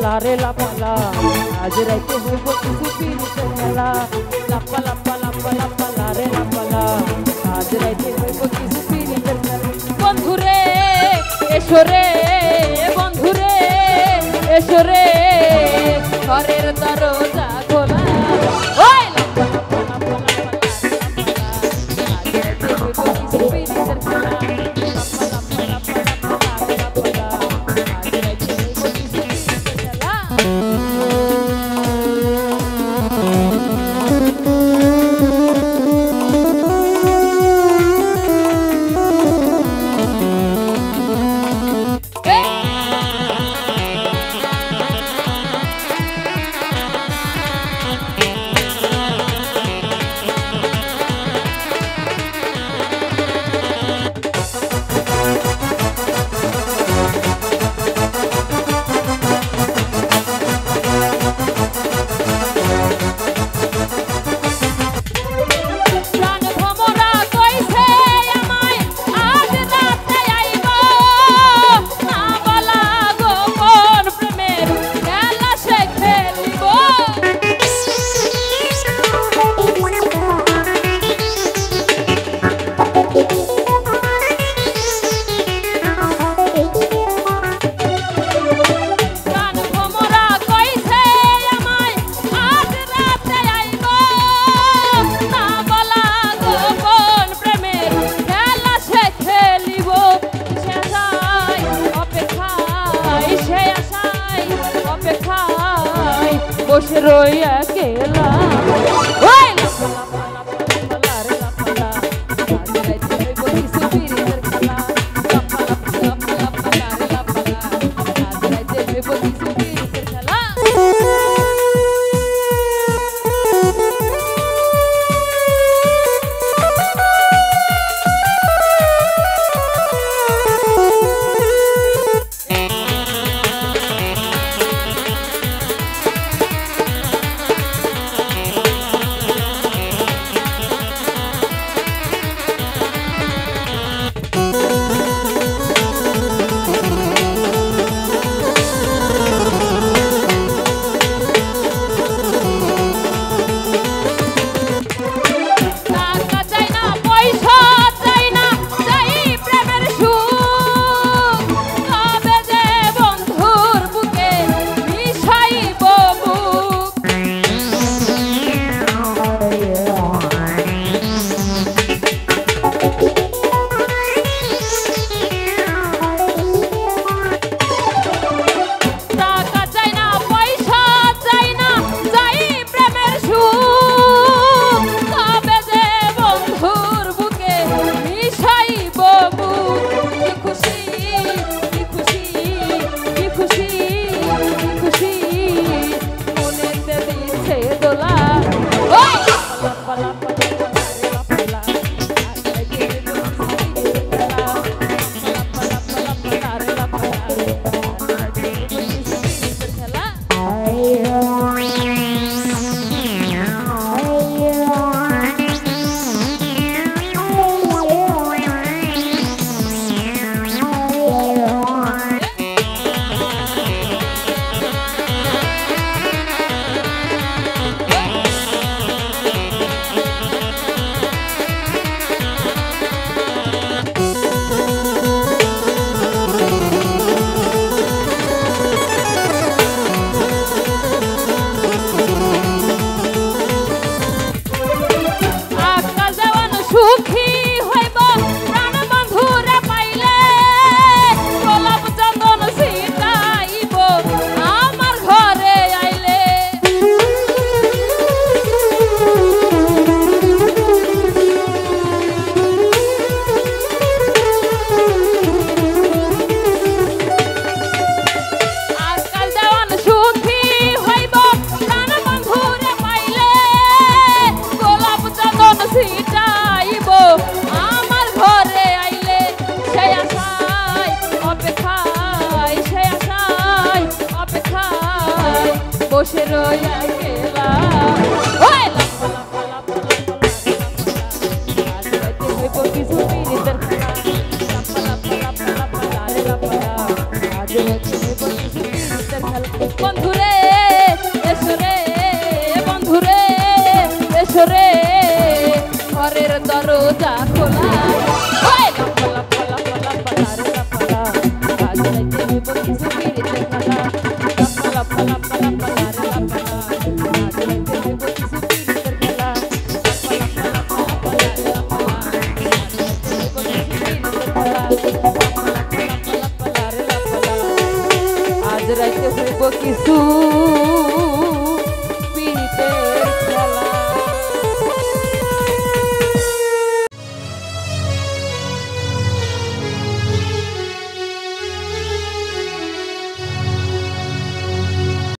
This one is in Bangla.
লাপালা রে লাপালা আজ রাইতে হইব কিছু পিরিতের খেলা লাপা লাপা লাপা লাপালা রে লাপালা আজ রাইতে হইব কিছু পিরিতের খেলা বন্ধুরে এসো রে বন্ধুরে এসো রে ঘরের দরজা খোলা ওই লাপা লাপা লাপা লাপা লাপা আজ রাইতে হইব কিছু পিরিতের খেলা বসে রই একলা ওই লাপা লাপা লাপা লাপা রে লাপা আজ রাইতে হইব কিছু পিরিতের খেলা লাপা লাপা লাপা লাপা রে লাপা আজ রাইতে হইব কিছু পিরিতের খেলা বসে রই একলা ওই লাপা লাপা লাপা লাপা আজ রাইতে হইব কিছু পিরিতের খেলা লাপা লাপা লাপা লাপা রে লাপা আজ রাইতে হইব কিছু পিরিতের খেলা বন্ধুরে এসরে বন্ধুরে এসরে ঘরের দরজা খোলা ওই লাপা লাপা লাপা লাপা রে লাপা আজ রাইতে হইব কিছু পিরিতের খেলা লাপা লাপা লাপা লাপা রে লাপা আজ রাইতে হইব কিছু পিরিতের খেলা লাপা লাপা লাপা লাপা রে লাপা আজ রাইতে হইব কিছু